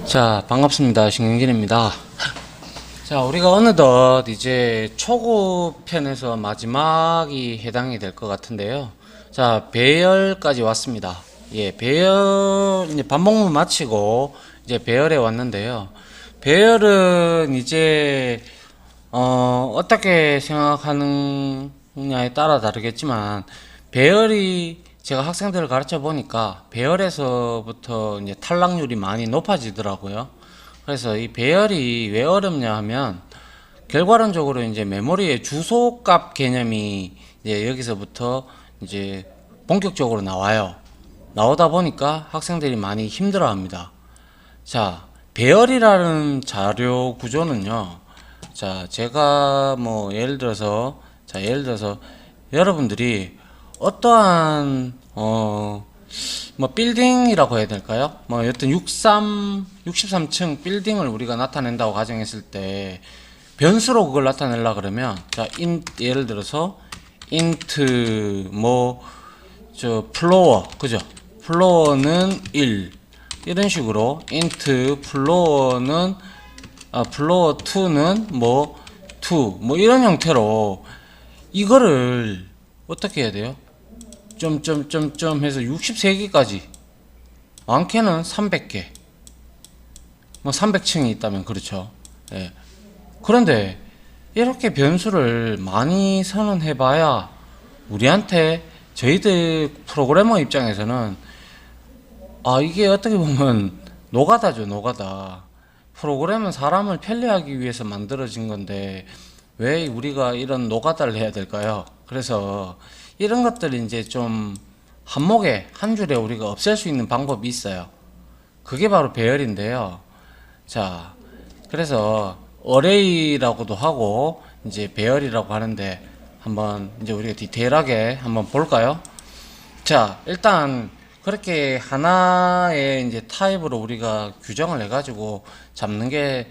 자, 반갑습니다. 신경진입니다. 자, 우리가 어느덧 이제 초급 편에서 마지막이 해당이 될 것 같은데요. 자, 배열까지 왔습니다. 예, 배열, 이제 반복문 마치고 이제 배열에 왔는데요. 배열은 이제, 어떻게 생각하느냐에 따라 다르겠지만, 배열이 제가 학생들을 가르쳐 보니까 배열에서부터 이제 탈락률이 많이 높아지더라고요. 그래서 이 배열이 왜 어렵냐 하면 결과론적으로 이제 메모리의 주소값 개념이 이제 여기서부터 이제 본격적으로 나와요. 나오다 보니까 학생들이 많이 힘들어 합니다. 자, 배열이라는 자료 구조는요. 자, 제가 뭐 예를 들어서 여러분들이 어떠한 뭐 빌딩이라고 해야 될까요? 뭐 여튼 63층 빌딩을 우리가 나타낸다고 가정했을 때 변수로 그걸 나타내려 그러면 자, 예를 들어서 int 뭐 저 플로어 그죠? 플로어는 1 이런 식으로 int 플로어는 플로어 2는 뭐 2 뭐 이런 형태로 이거를 어떻게 해야 돼요? 점점점점 해서 63개까지 많게는 300개 뭐 300층이 있다면 그렇죠. 예. 그런데 이렇게 변수를 많이 선언해 봐야 우리한테 저희들 프로그래머 입장에서는 이게 어떻게 보면 노가다죠. 노가다. 프로그램은 사람을 편리하기 위해서 만들어진 건데 왜 우리가 이런 노가다를 해야 될까요? 그래서 이런 것들이 이제 좀 한목에 한 줄에 우리가 없앨 수 있는 방법이 있어요. 그게 바로 배열인데요. 자, 그래서 어레이라고도 하고 이제 배열이라고 하는데 한번 이제 우리가 디테일하게 한번 볼까요? 자, 일단 그렇게 하나의 이제 타입으로 우리가 규정을 해가지고 잡는 게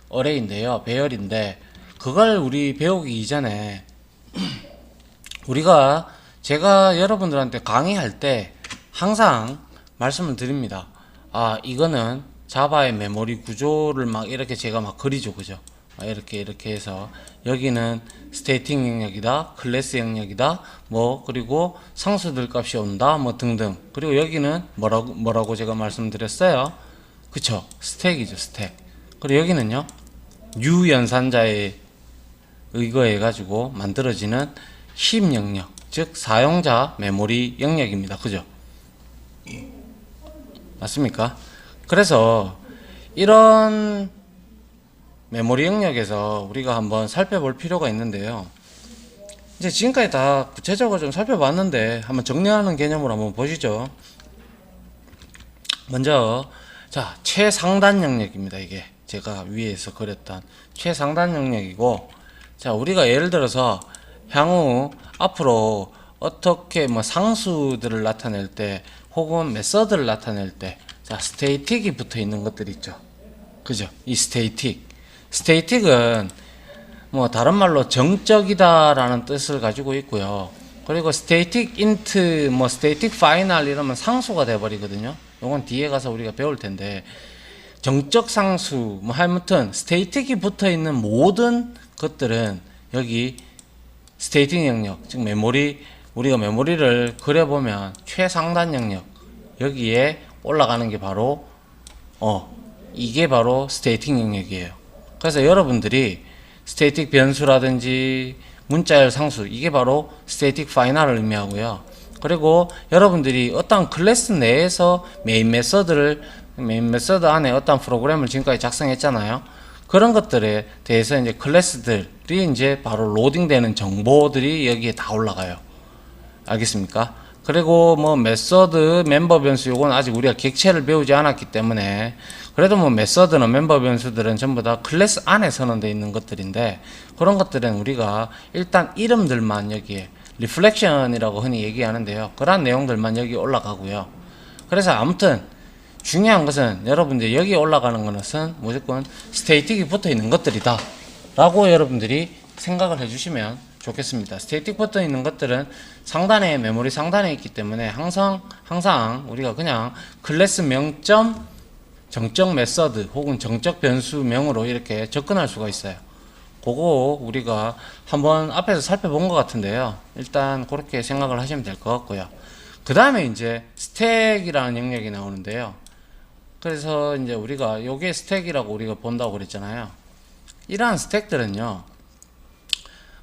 어레이인데요. 배열인데 그걸 우리 배우기 이전에 제가 여러분들한테 강의할 때 항상 말씀을 드립니다. 이거는 자바의 메모리 구조를 막 이렇게 제가 막 그리죠. 그죠? 이렇게 해서 여기는 스테이틱 영역이다, 클래스 영역이다, 뭐, 그리고 상수들 값이 온다, 뭐 등등. 그리고 여기는 뭐라고 제가 말씀드렸어요? 그쵸? 스택이죠, 스택. 그리고 여기는요, 유연산자에 의거해가지고 만들어지는 힙 영역, 즉 사용자 메모리 영역입니다. 그죠? 맞습니까? 그래서 이런 메모리 영역에서 우리가 한번 살펴볼 필요가 있는데요. 이제 지금까지 다 구체적으로 좀 살펴봤는데 한번 정리하는 개념으로 한번 보시죠. 먼저 자, 최상단 영역입니다. 이게 제가 위에서 그렸던 최상단 영역이고, 자, 우리가 예를 들어서 향후 앞으로 어떻게 뭐 상수들을 나타낼 때 혹은 메서드를 나타낼 때 자, 스테이틱이 붙어 있는 것들 있죠. 그죠? 이 스테이틱은 뭐 다른 말로 정적이다라는 뜻을 가지고 있고요. 그리고 스테이틱 인트 뭐 스테이틱 파이널 이러면 상수가 돼 버리거든요. 요건 뒤에 가서 우리가 배울 텐데, 정적 상수 뭐 아무튼 스테이틱이 붙어 있는 모든 것들은 여기 스테이틱 영역, 즉 메모리, 우리가 메모리를 그려보면 최상단 영역 여기에 올라가는 게 바로 이게 바로 스테이틱 영역이에요. 그래서 여러분들이 스테이틱 변수라든지 문자열 상수, 이게 바로 스테이틱 파이널을 의미하고요. 그리고 여러분들이 어떤 클래스 내에서 메인 메서드 안에 어떤 프로그램을 지금까지 작성했잖아요. 그런 것들에 대해서 이제 클래스들이 이제 바로 로딩되는 정보들이 여기에 다 올라가요. 알겠습니까? 그리고 뭐 메서드, 멤버 변수, 요건 아직 우리가 객체를 배우지 않았기 때문에, 그래도 뭐 메서드나 멤버 변수들은 전부 다 클래스 안에 선언되어 있는 것들인데, 그런 것들은 우리가 일단 이름들만 여기에 리플렉션이라고 흔히 얘기하는데요. 그런 내용들만 여기 올라가고요. 그래서 아무튼 중요한 것은 여러분들이 여기 올라가는 것은 무조건 스테이틱이 붙어 있는 것들이다 라고 여러분들이 생각을 해주시면 좋겠습니다. 스테이틱 붙어 있는 것들은 상단에, 메모리 상단에 있기 때문에 항상 우리가 그냥 클래스 명점 정적 메서드 혹은 정적 변수명으로 이렇게 접근할 수가 있어요. 그거 우리가 한번 앞에서 살펴본 것 같은데요. 일단 그렇게 생각을 하시면 될 것 같고요. 그 다음에 이제 스택이라는 영역이 나오는데요. 그래서 이제 우리가 요게 스택이라고 우리가 본다고 그랬잖아요. 이러한 스택들은요,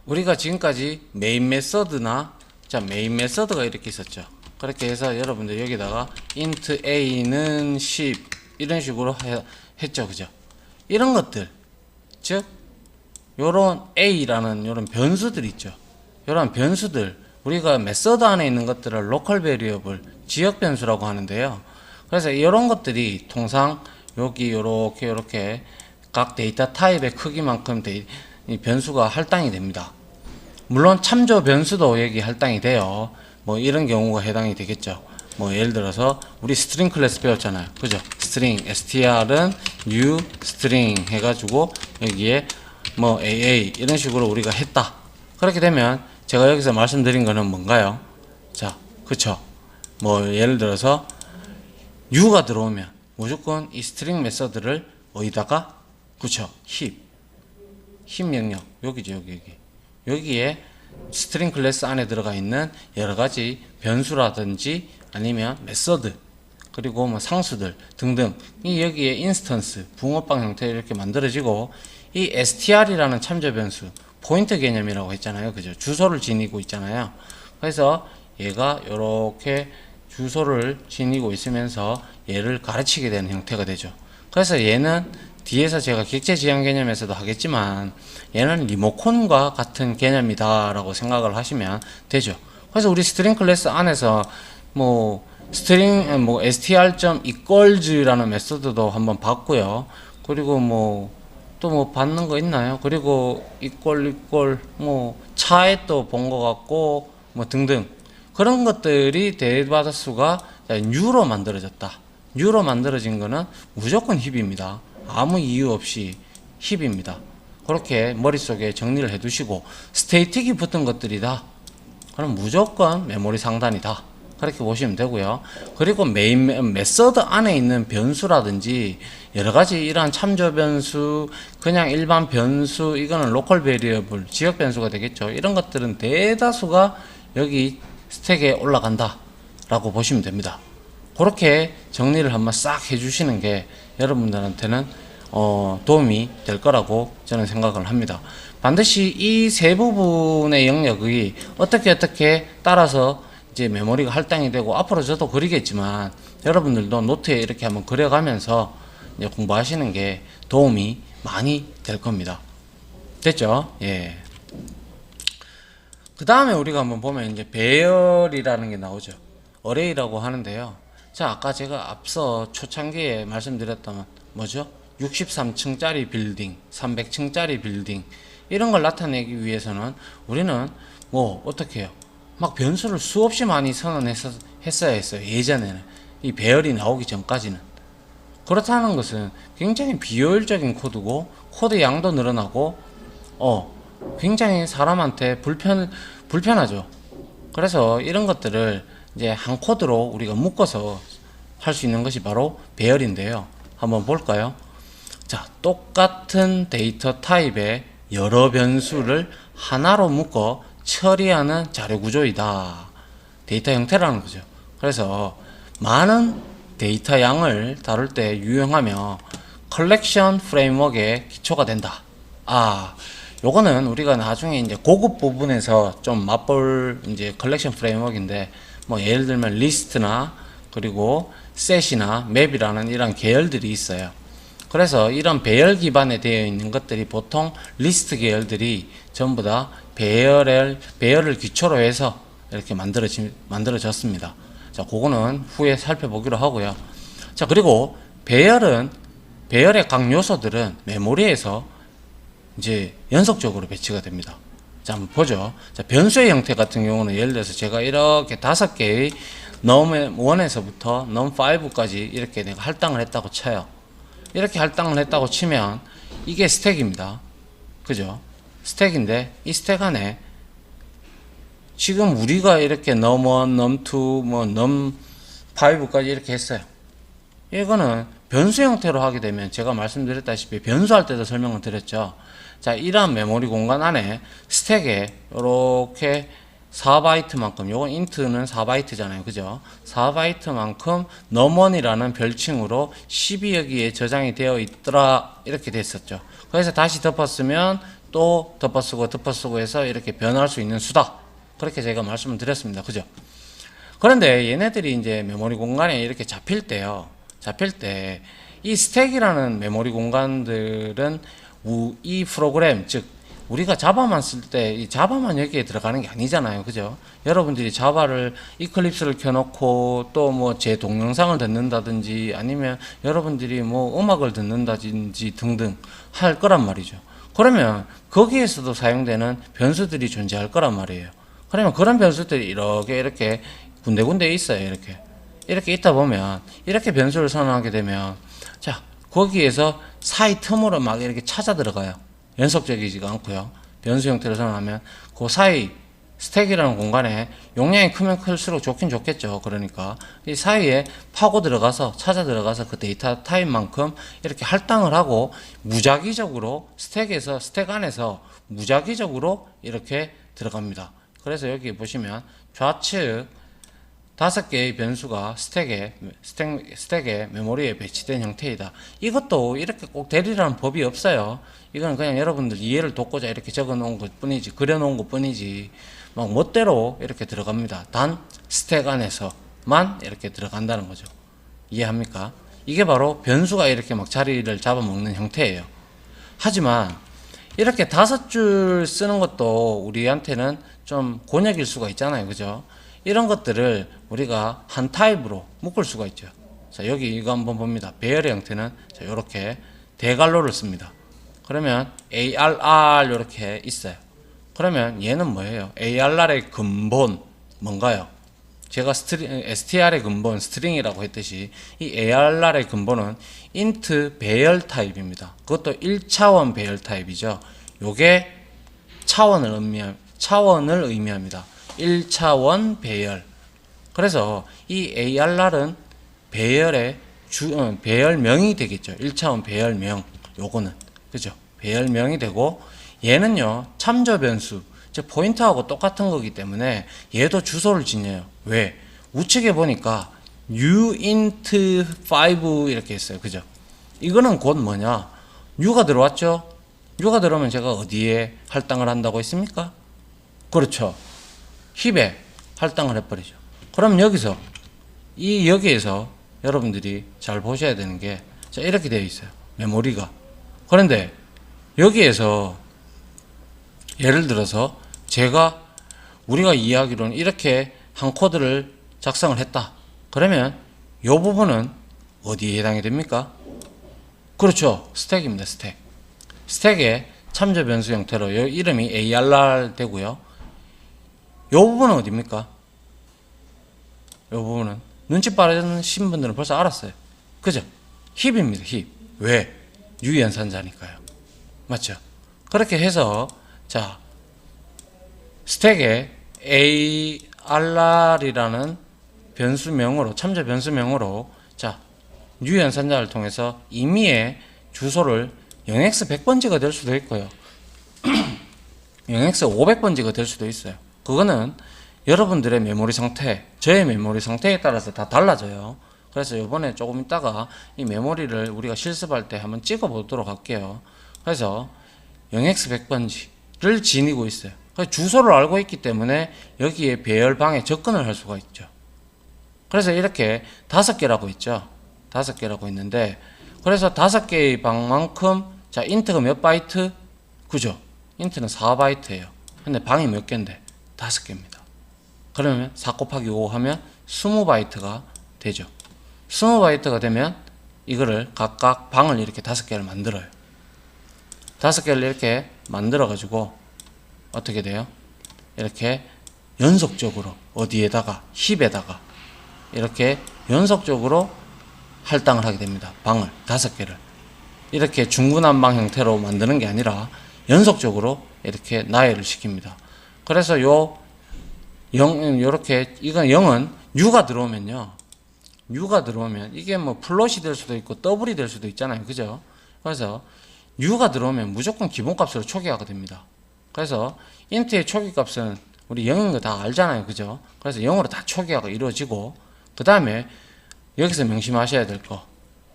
우리가 지금까지 메인 메서드나, 자, 메인 메서드가 이렇게 있었죠. 그렇게 해서 여러분들 여기다가 int a는 10 이런 식으로 했죠. 그죠? 이런 것들, 즉 요런 a라는 요런 변수들 있죠. 요런 변수들, 우리가 메서드 안에 있는 것들을 로컬 베리어블, 지역 변수라고 하는데요. 그래서 이런 것들이 통상 여기 요렇게 각 데이터 타입의 크기만큼 이 변수가 할당이 됩니다. 물론 참조 변수도 여기 할당이 돼요. 뭐 이런 경우가 해당이 되겠죠. 뭐 예를 들어서 우리 스트링 클래스 배웠잖아요. 그죠? 스트링 str은 new string 해가지고 여기에 뭐 AA 이런 식으로 우리가 했다. 그렇게 되면 제가 여기서 말씀드린 거는 뭔가요? 자, 그쵸? 뭐 예를 들어서 new가 들어오면 무조건 이 스트링 메서드를 어디다가, 그쵸? 힙 명령 여기죠. 여기에 스트링 클래스 안에 들어가 있는 여러 가지 변수라든지 아니면 메서드 그리고 뭐 상수들 등등 이 여기에 인스턴스 붕어빵 형태로 이렇게 만들어지고, 이 str이라는 참조 변수 포인트 개념이라고 했잖아요. 그죠? 주소를 지니고 있잖아요. 그래서 얘가 이렇게 주소를 지니고 있으면서 얘를 가르치게 되는 형태가 되죠. 그래서 얘는 뒤에서 제가 객체 지향 개념에서도 하겠지만 얘는 리모컨과 같은 개념이다 라고 생각을 하시면 되죠. 그래서 우리 스트링 클래스 안에서 뭐 스트링 뭐 str.equals라는 메소드도 한번 봤고요. 그리고 뭐 또 뭐 받는 거 있나요? 그리고 equal 뭐 차에 또 본 것 같고 뭐 등등 그런 것들이 대다수가 new로 만들어졌다. new로 만들어진 거는 무조건 힙입니다. 아무 이유 없이 힙입니다. 그렇게 머릿속에 정리를 해 두시고, 스테이틱이 붙은 것들이다. 그럼 무조건 메모리 상단이다. 그렇게 보시면 되고요. 그리고 메인 메서드 안에 있는 변수라든지 여러 가지 이러한 참조 변수, 그냥 일반 변수, 이거는 로컬 베리어블, 지역 변수가 되겠죠. 이런 것들은 대다수가 여기 스택에 올라간다 라고 보시면 됩니다. 그렇게 정리를 한번 싹 해주시는 게 여러분들한테는 도움이 될 거라고 저는 생각을 합니다. 반드시 이 세 부분의 영역이 어떻게 따라서 이제 메모리가 할당이 되고, 앞으로 저도 그리겠지만 여러분들도 노트에 이렇게 한번 그려가면서 이제 공부하시는 게 도움이 많이 될 겁니다. 됐죠? 예. 그 다음에 우리가 한번 보면 이제 배열이라는 게 나오죠. 어레이라고 하는데요. 자, 아까 제가 앞서 초창기에 말씀드렸던 뭐죠? 63층짜리 빌딩, 300층짜리 빌딩 이런 걸 나타내기 위해서는 우리는 뭐 어떻게 해요? 막 변수를 수없이 많이 선언했어야 했어요. 예전에는 이 배열이 나오기 전까지는. 그렇다는 것은 굉장히 비효율적인 코드고, 코드 양도 늘어나고 굉장히 사람한테 불편하죠. 그래서 이런 것들을 이제 한 코드로 우리가 묶어서 할 수 있는 것이 바로 배열인데요. 한번 볼까요? 자, 똑같은 데이터 타입의 여러 변수를 하나로 묶어 처리하는 자료 구조이다. 데이터 형태라는 거죠. 그래서 많은 데이터 양을 다룰 때 유용하며 컬렉션 프레임워크의 기초가 된다. 요거는 우리가 나중에 이제 고급 부분에서 좀 맛볼 이제 컬렉션 프레임워크인데, 뭐 예를 들면 리스트나 그리고 셋이나 맵이라는 이런 계열들이 있어요. 그래서 이런 배열 기반에 되어 있는 것들이 보통 리스트 계열들이 전부 다 배열을 기초로 해서 이렇게 만들어졌습니다. 자, 그거는 후에 살펴보기로 하고요. 자, 그리고 배열의 각 요소들은 메모리에서 이제 연속적으로 배치가 됩니다. 자, 한번 보죠. 자, 변수의 형태 같은 경우는 예를 들어서 제가 이렇게 5개의 num1에서부터 num5까지 이렇게 내가 할당을 했다고 쳐요. 이렇게 할당을 했다고 치면 이게 스택입니다. 그죠? 스택인데 이 스택 안에 지금 우리가 이렇게 num1, num2, 뭐 num5까지 이렇게 했어요. 이거는 변수 형태로 하게 되면 제가 말씀드렸다시피 변수할 때도 설명을 드렸죠. 자, 이러한 메모리 공간 안에 스택에 이렇게 4바이트만큼, 요건 인트는 4바이트잖아요. 그죠? 4바이트만큼 넘원이라는 별칭으로 10이 여기에 저장이 되어 있더라. 이렇게 됐었죠. 그래서 다시 덮었으면 또 덮어쓰고 해서 이렇게 변할 수 있는 수다. 그렇게 제가 말씀을 드렸습니다. 그죠? 그런데 얘네들이 이제 메모리 공간에 이렇게 잡힐 때요. 잡힐 때 이 스택이라는 메모리 공간들은 이 프로그램, 즉 우리가 자바만 쓸 때 이 자바만 여기에 들어가는 게 아니잖아요. 그죠? 여러분들이 자바를 이클립스를 켜놓고 또 뭐 제 동영상을 듣는다든지 아니면 여러분들이 뭐 음악을 듣는다든지 등등 할 거란 말이죠. 그러면 거기에서도 사용되는 변수들이 존재할 거란 말이에요. 그러면 그런 변수들이 이렇게 군데군데 있어요. 이렇게 있다 보면 이렇게 변수를 선언하게 되면 자, 거기에서 사이 틈으로 막 이렇게 찾아 들어가요. 연속적이지가 않고요. 변수 형태로 선언하면 그 사이 스택이라는 공간에 용량이 크면 클수록 좋긴 좋겠죠. 그러니까 이 사이에 파고 들어가서 찾아 들어가서 그 데이터 타입만큼 이렇게 할당을 하고 무작위적으로 스택 안에서 무작위적으로 이렇게 들어갑니다. 그래서 여기 보시면 좌측 5개의 변수가 스택에 메모리에 배치된 형태이다. 이것도 이렇게 꼭 되리라는 법이 없어요. 이건 그냥 여러분들 이해를 돕고자 이렇게 적어 놓은 것 뿐이지, 그려 놓은 것 뿐이지, 막 멋대로 이렇게 들어갑니다. 단 스택 안에서만 이렇게 들어간다는 거죠. 이해합니까? 이게 바로 변수가 이렇게 막 자리를 잡아먹는 형태예요. 하지만 이렇게 5줄 쓰는 것도 우리한테는 좀 곤욕일 수가 있잖아요. 그죠? 이런 것들을 우리가 한 타입으로 묶을 수가 있죠. 자, 여기 이거 한번 봅니다. 배열의 형태는 자, 이렇게 대괄호를 씁니다. 그러면 ARR 이렇게 있어요. 그러면 얘는 뭐예요? ARR의 근본 뭔가요? 제가 STR의 근본 스트링이라고 했듯이 이 ARR의 근본은 int 배열 타입입니다. 그것도 1차원 배열 타입이죠. 요게 차원을 의미합니다. 1차원 배열. 그래서 이 ARR은 배열의 배열명이 되겠죠. 1차원 배열명. 요거는. 그죠? 배열명이 되고, 얘는요, 참조 변수. 즉, 포인터하고 똑같은 거기 때문에 얘도 주소를 지녀요. 왜? 우측에 보니까 uint5 이렇게 있어요. 그죠? 이거는 곧 뭐냐? u가 들어왔죠? u가 들어오면 제가 어디에 할당을 한다고 했습니까? 그렇죠. 힙에 할당을 해버리죠. 그럼 여기에서 여러분들이 잘 보셔야 되는 게, 자, 이렇게 되어 있어요. 메모리가. 그런데 여기에서 예를 들어서 우리가 이해하기로는 이렇게 한 코드를 작성을 했다. 그러면 이 부분은 어디에 해당이 됩니까? 그렇죠. 스택입니다. 스택의 참조 변수 형태로 이름이 ARR 되고요. 이 부분은 어디입니까? 이 부분은 눈치 빠르신 분들은 벌써 알았어요. 그죠? 힙입니다. 힙. 왜? 유연산자니까요. 맞죠? 그렇게 해서 자, 스택에 ARR이라는 변수명으로, 참조 변수명으로 자, 유연산자를 통해서 임의의 주소를 0x100번지가 될 수도 있고요. 0x500번지가 될 수도 있어요. 그거는 여러분들의 메모리 상태, 저의 메모리 상태에 따라서 다 달라져요. 그래서 이번에 조금 있다가 이 메모리를 우리가 실습할 때 한번 찍어 보도록 할게요. 그래서 0x100번지를 지니고 있어요. 그래서 주소를 알고 있기 때문에 여기에 배열방에 접근을 할 수가 있죠. 그래서 이렇게 5개라고 있죠. 5개라고 있는데, 그래서 5개의 방만큼, 자, 인트가 몇 바이트? 그죠? 인트는 4바이트예요. 근데 방이 몇 개인데? 5개입니다. 그러면 4 곱하기 5 하면 20바이트가 되죠. 20바이트가 되면 이거를 각각 방을 이렇게 5개를 만들어요. 5개를 이렇게 만들어 가지고 어떻게 돼요? 이렇게 연속적으로 어디에다가, 힙에다가 이렇게 연속적으로 할당을 하게 됩니다. 방을 5개를 이렇게 중구난방 형태로 만드는 게 아니라 연속적으로 이렇게 나열을 시킵니다. 그래서 요렇게 이건 0은 U가 들어오면요, U가 들어오면 이게 뭐 플롯이 될 수도 있고 더블이 될 수도 있잖아요. 그죠? 그래서 U가 들어오면 무조건 기본값으로 초기화가 됩니다. 그래서 int의 초기값은 우리 0인 거 다 알잖아요. 그죠? 그래서 0으로 다 초기화가 이루어지고, 그 다음에 여기서 명심하셔야 될 거,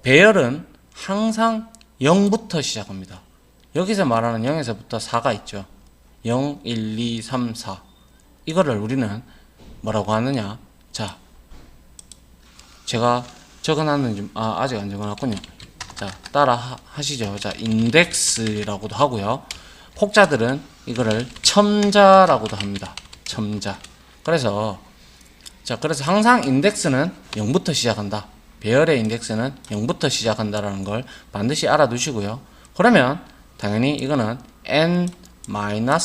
배열은 항상 0부터 시작합니다. 여기서 말하는 0에서부터 4가 있죠. 0, 1, 2, 3, 4. 이거를 우리는 뭐라고 하느냐? 자, 제가 적어놨는지, 아직 안 적어놨군요. 자, 따라 하시죠. 자, 인덱스라고도 하고요. 혹자들은 이거를 첨자라고도 합니다. 첨자. 그래서, 자, 그래서 항상 인덱스는 0부터 시작한다. 배열의 인덱스는 0부터 시작한다라는 걸 반드시 알아두시고요. 그러면 당연히 이거는 n-1까지의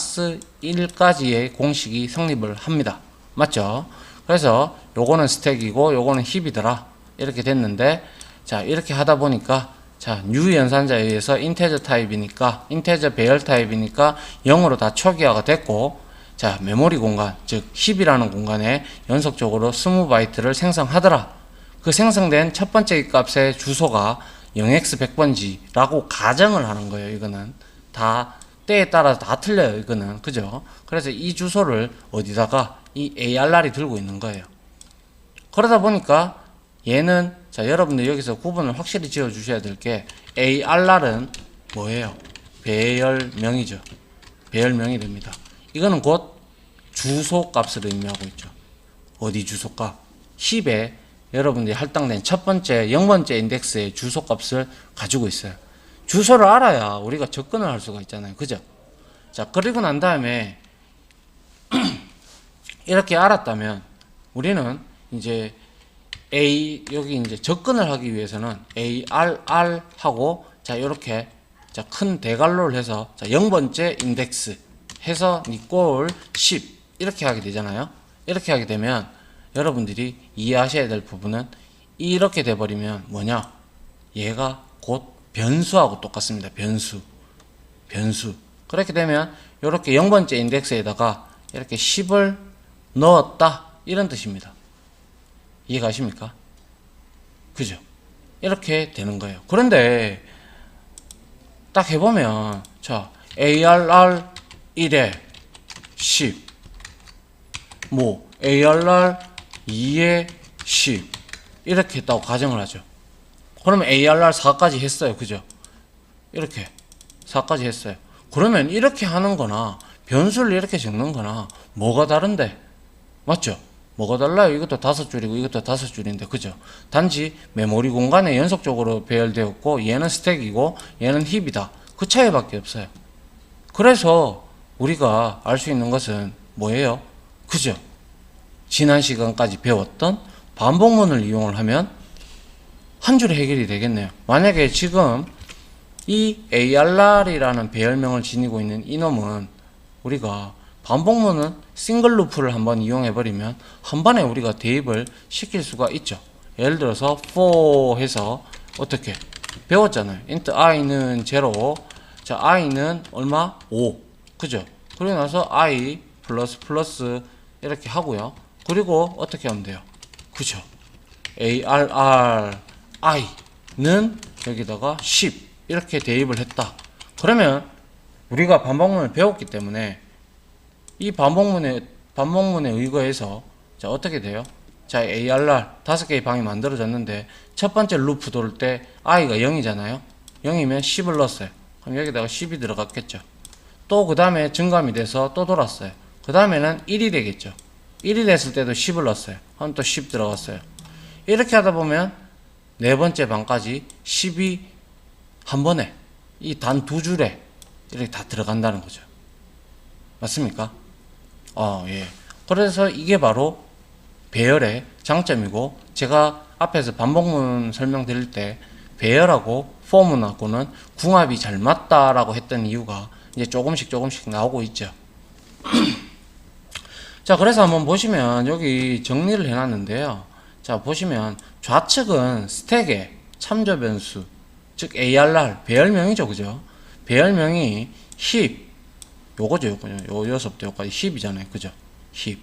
공식이 성립을 합니다. 맞죠? 그래서 요거는 스택이고 요거는 힙이더라. 이렇게 됐는데, 자, 이렇게 하다 보니까, 자, new 연산자에 의해서 인테저 타입이니까, 인테저 배열 타입이니까 0으로 다 초기화가 됐고, 자, 메모리 공간, 즉 힙이라는 공간에 연속적으로 20바이트를 생성하더라. 그 생성된 첫 번째 값의 주소가 0x100번지라고 가정을 하는 거예요. 이거는 다 때에 따라서 다 틀려요. 이거는. 그죠? 그래서 이 주소를 어디다가 이 ARR이 들고 있는 거예요. 그러다 보니까 얘는, 자, 여러분들 여기서 구분을 확실히 지어 주셔야 될 게, ARR은 뭐예요? 배열명이죠. 배열명이 됩니다. 이거는 곧 주소 값을 의미하고 있죠. 어디 주소 값? 힙에 여러분들이 할당된 첫 번째 0번째 인덱스의 주소 값을 가지고 있어요. 주소를 알아야 우리가 접근을 할 수가 있잖아요. 그죠? 자, 그리고 난 다음에 이렇게 알았다면 우리는 이제 여기 이제 접근을 하기 위해서는 ARR 하고, 자, 이렇게, 자, 큰 대괄호를 해서, 자, 0번째 인덱스 해서 니꼴 10 이렇게 하게 되잖아요. 이렇게 하게 되면 여러분들이 이해하셔야 될 부분은, 이렇게 돼버리면 뭐냐? 얘가 곧 변수하고 똑같습니다. 변수. 그렇게 되면 이렇게 0번째 인덱스에다가 이렇게 10을 넣었다, 이런 뜻입니다. 이해가십니까? 그죠? 이렇게 되는 거예요. 그런데 딱 해보면, 자, ARR 1에 10, 뭐 ARR 2에 10 이렇게 했다고 가정을 하죠. 그러면 ARR 4까지 했어요. 그죠? 이렇게 4까지 했어요. 그러면 이렇게 하는 거나 변수를 이렇게 적는 거나 뭐가 다른데? 맞죠? 뭐가 달라요? 이것도 5줄이고 이것도 5줄인데, 그죠? 단지 메모리 공간에 연속적으로 배열되었고, 얘는 스택이고 얘는 힙이다. 그 차이밖에 없어요. 그래서 우리가 알 수 있는 것은 뭐예요? 그죠? 지난 시간까지 배웠던 반복문을 이용을 하면 한 줄에 해결이 되겠네요. 만약에 지금 이 ARR이라는 배열명을 지니고 있는 이놈은 우리가 반복문은 싱글 루프를 한번 이용해 버리면 한 번에 우리가 대입을 시킬 수가 있죠. 예를 들어서 for 해서 어떻게 배웠잖아요. int i는 0, 자, i는 얼마? 5. 그죠? 그리고 나서 i 플러스 이렇게 하고요. 그리고 어떻게 하면 돼요? 그죠? ARR i는 여기다가 10 이렇게 대입을 했다. 그러면 우리가 반복문을 배웠기 때문에 이 반복문에 의거해서, 자, 어떻게 돼요? 자, ARR 5개의 방이 만들어졌는데 첫 번째 루프 돌 때 i가 0이잖아요. 0이면 10을 넣었어요. 그럼 여기다가 10이 들어갔겠죠. 또 그 다음에 증감이 돼서 또 돌았어요. 그 다음에는 1이 되겠죠. 1이 됐을 때도 10을 넣었어요. 그럼 또 10 들어갔어요. 이렇게 하다 보면 네 번째 방까지 10이 한 번에 이 단 두 줄에 이렇게 다 들어간다는 거죠. 맞습니까? 예. 그래서 이게 바로 배열의 장점이고, 제가 앞에서 반복문 설명드릴 때 배열하고 포문하고는 궁합이 잘 맞다라고 했던 이유가 이제 조금씩 나오고 있죠. 자, 그래서 한번 보시면 여기 정리를 해놨는데요. 자, 보시면 좌측은 스택의 참조 변수, 즉 ARR 배열명이죠. 그죠? 배열명이 힙, 요거죠. 요 여기서부터 여기까지 힙이잖아요. 그죠? 힙.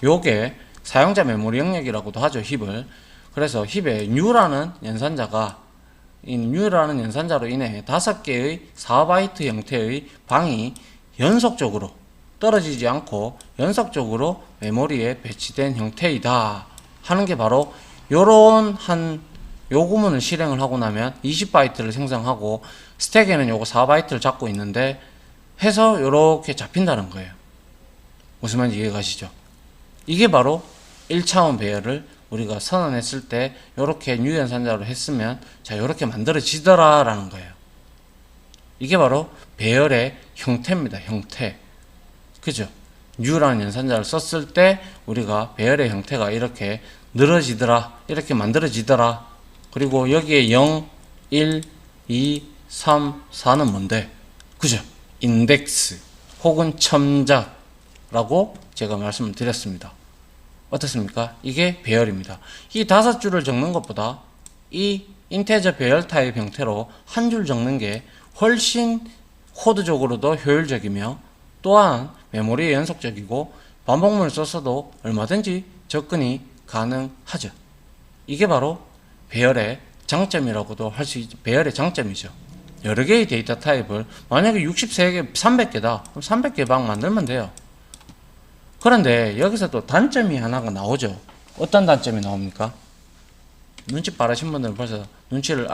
요게 사용자 메모리 영역이라고도 하죠. 힙을. 그래서 힙의 new라는 연산자가 이 new라는 연산자로 인해 5개의 4바이트 형태의 방이 연속적으로 떨어지지 않고 연속적으로 메모리에 배치된 형태이다 하는 게 바로 요런 요 구문을 실행을 하고 나면 20바이트를 생성하고 스택에는 요거 4바이트를 잡고 있는데 해서 요렇게 잡힌다는 거예요. 무슨 말인지 이해가시죠? 이게 바로 1차원 배열을 우리가 선언했을 때 요렇게 뉴연산자로 했으면 자 요렇게 만들어지더라 라는 거예요. 이게 바로 배열의 형태입니다. 형태. 그죠? 뉴라는 연산자를 썼을 때 우리가 배열의 형태가 이렇게 늘어지더라, 이렇게 만들어지더라. 그리고 여기에 0, 1, 2, 3, 4는 뭔데? 그죠? 인덱스 혹은 첨자라고 제가 말씀을 드렸습니다. 어떻습니까? 이게 배열입니다. 이 5줄을 적는 것보다 이 인테저 배열 타입 형태로 한 줄 적는 게 훨씬 코드적으로도 효율적이며 또한 메모리에 연속적이고 반복문을 썼어도 얼마든지 접근이 가능하죠. 이게 바로 배열의 장점이라고도 할 수 있죠. 배열의 장점이죠. 여러 개의 데이터 타입을 만약에 63개, 300개다. 그럼 300개 방 만들면 돼요. 그런데 여기서 또 단점이 하나가 나오죠. 어떤 단점이 나옵니까? 눈치 빠르신 분들은 벌써 눈치를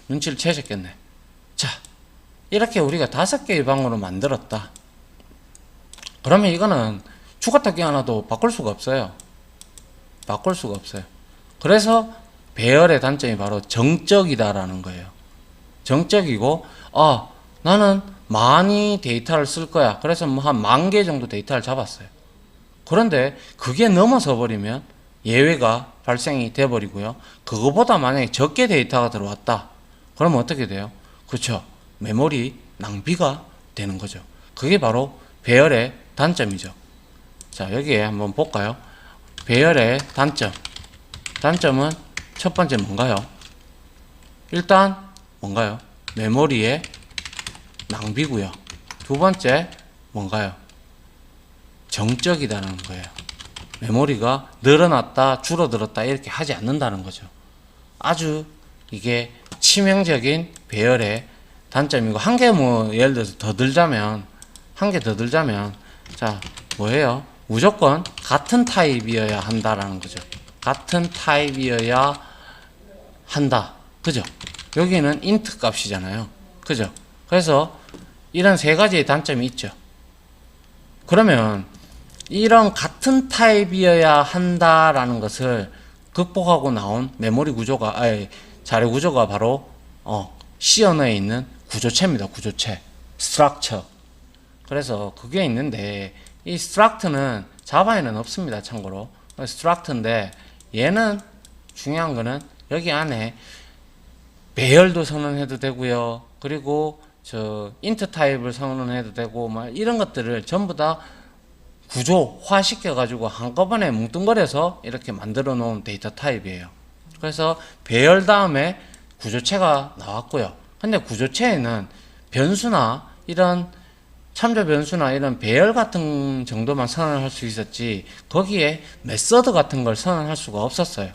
눈치를 채셨겠네. 자, 이렇게 우리가 5개의 방으로 만들었다. 그러면 이거는 추가 끼 하나도 바꿀 수가 없어요. 바꿀 수가 없어요. 그래서 배열의 단점이 바로 정적이다라는 거예요. 정적이고, 나는 많이 데이터를 쓸 거야. 그래서 뭐 한 10,000개 정도 데이터를 잡았어요. 그런데 그게 넘어서 버리면 예외가 발생이 돼 버리고요. 그거보다 만약에 적게 데이터가 들어왔다. 그러면 어떻게 돼요? 그렇죠. 메모리 낭비가 되는 거죠. 그게 바로 배열의 단점이죠. 자, 여기에 한번 볼까요? 배열의 단점. 단점은 첫 번째 뭔가요? 일단 뭔가요? 메모리의 낭비고요. 두 번째 뭔가요? 정적이다는 거예요. 메모리가 늘어났다 줄어들었다 이렇게 하지 않는다는 거죠. 아주 이게 치명적인 배열의 단점이고, 한 개 뭐 예를 들어서 더 들자면 자 뭐예요? 무조건 같은 타입이어야 한다라는 거죠. 같은 타입이어야 한다. 그죠? 여기는 int 값이잖아요. 그죠? 그래서 이런 3가지의 단점이 있죠. 그러면 이런 같은 타입이어야 한다라는 것을 극복하고 나온 메모리 구조가, 자료 구조가 바로 C 언어에 있는 구조체입니다. 구조체, structure. 그래서 그게 있는데 이 struct는 자바에는 없습니다. 참고로 struct인데 얘는 중요한 거는 여기 안에 배열도 선언해도 되고요. 그리고 int 타입을 선언해도 되고 막 이런 것들을 전부 다 구조화 시켜가지고 한꺼번에 뭉뚱거려서 이렇게 만들어 놓은 데이터 타입이에요. 그래서 배열 다음에 구조체가 나왔고요. 근데 구조체에는 변수나 이런 참조 변수나 이런 배열 같은 정도만 선언할 수 있었지 거기에 메서드 같은 걸 선언할 수가 없었어요.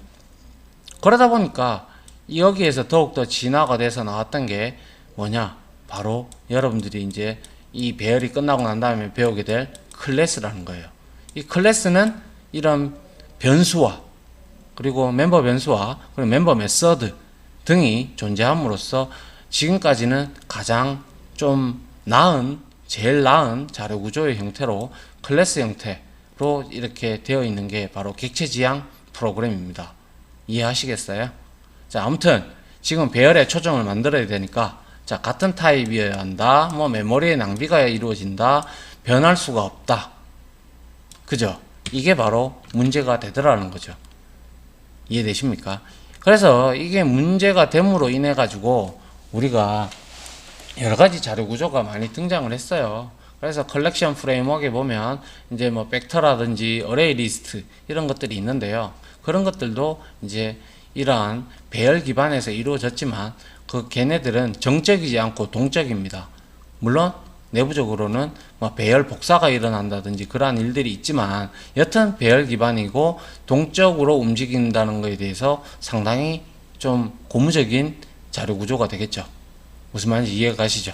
그러다 보니까 여기에서 더욱더 진화가 돼서 나왔던 게 뭐냐? 바로 여러분들이 이제 이 배열이 끝나고 난 다음에 배우게 될 클래스라는 거예요. 이 클래스는 이런 변수와 그리고 멤버 변수와 그리고 멤버 메서드 등이 존재함으로써 지금까지는 가장 좀 제일 나은 자료 구조의 형태로 클래스 형태로 이렇게 되어 있는 게 바로 객체 지향 프로그램입니다. 이해하시겠어요? 자, 아무튼 지금 배열에 초점을 만들어야 되니까 자, 같은 타입이어야 한다. 뭐 메모리의 낭비가 이루어진다. 변할 수가 없다. 그죠? 이게 바로 문제가 되더라는 거죠. 이해되십니까? 그래서 이게 문제가 됨으로 인해 가지고 우리가 여러 가지 자료 구조가 많이 등장을 했어요. 그래서 컬렉션 프레임워크에 보면 이제 뭐 벡터라든지 어레이 리스트 이런 것들이 있는데요. 그런 것들도 이제 이러한 배열 기반에서 이루어졌지만 그 걔네들은 정적이지 않고 동적입니다. 물론 내부적으로는 뭐 배열 복사가 일어난다든지 그러한 일들이 있지만 여튼 배열 기반이고 동적으로 움직인다는 것에 대해서 상당히 좀 고무적인 자료 구조가 되겠죠. 무슨 말인지 이해가 가시죠?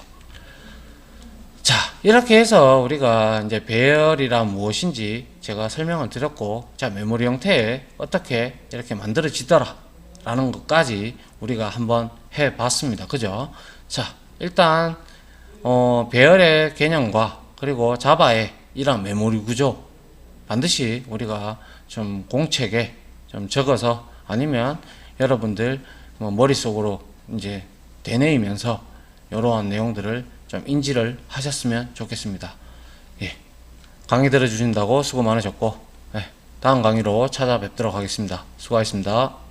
자, 이렇게 해서 우리가 이제 배열이란 무엇인지 제가 설명을 드렸고, 자, 메모리 형태에 어떻게 이렇게 만들어지더라 라는 것까지 우리가 한번 해 봤습니다. 그죠? 자, 일단 배열의 개념과 그리고 자바의 이런 메모리 구조 반드시 우리가 좀 공책에 좀 적어서 아니면 여러분들 뭐 머릿속으로 이제 되뇌이면서 이러한 내용들을 좀 인지를 하셨으면 좋겠습니다. 예. 강의 들어주신다고 수고 많으셨고, 예. 다음 강의로 찾아뵙도록 하겠습니다. 수고하셨습니다.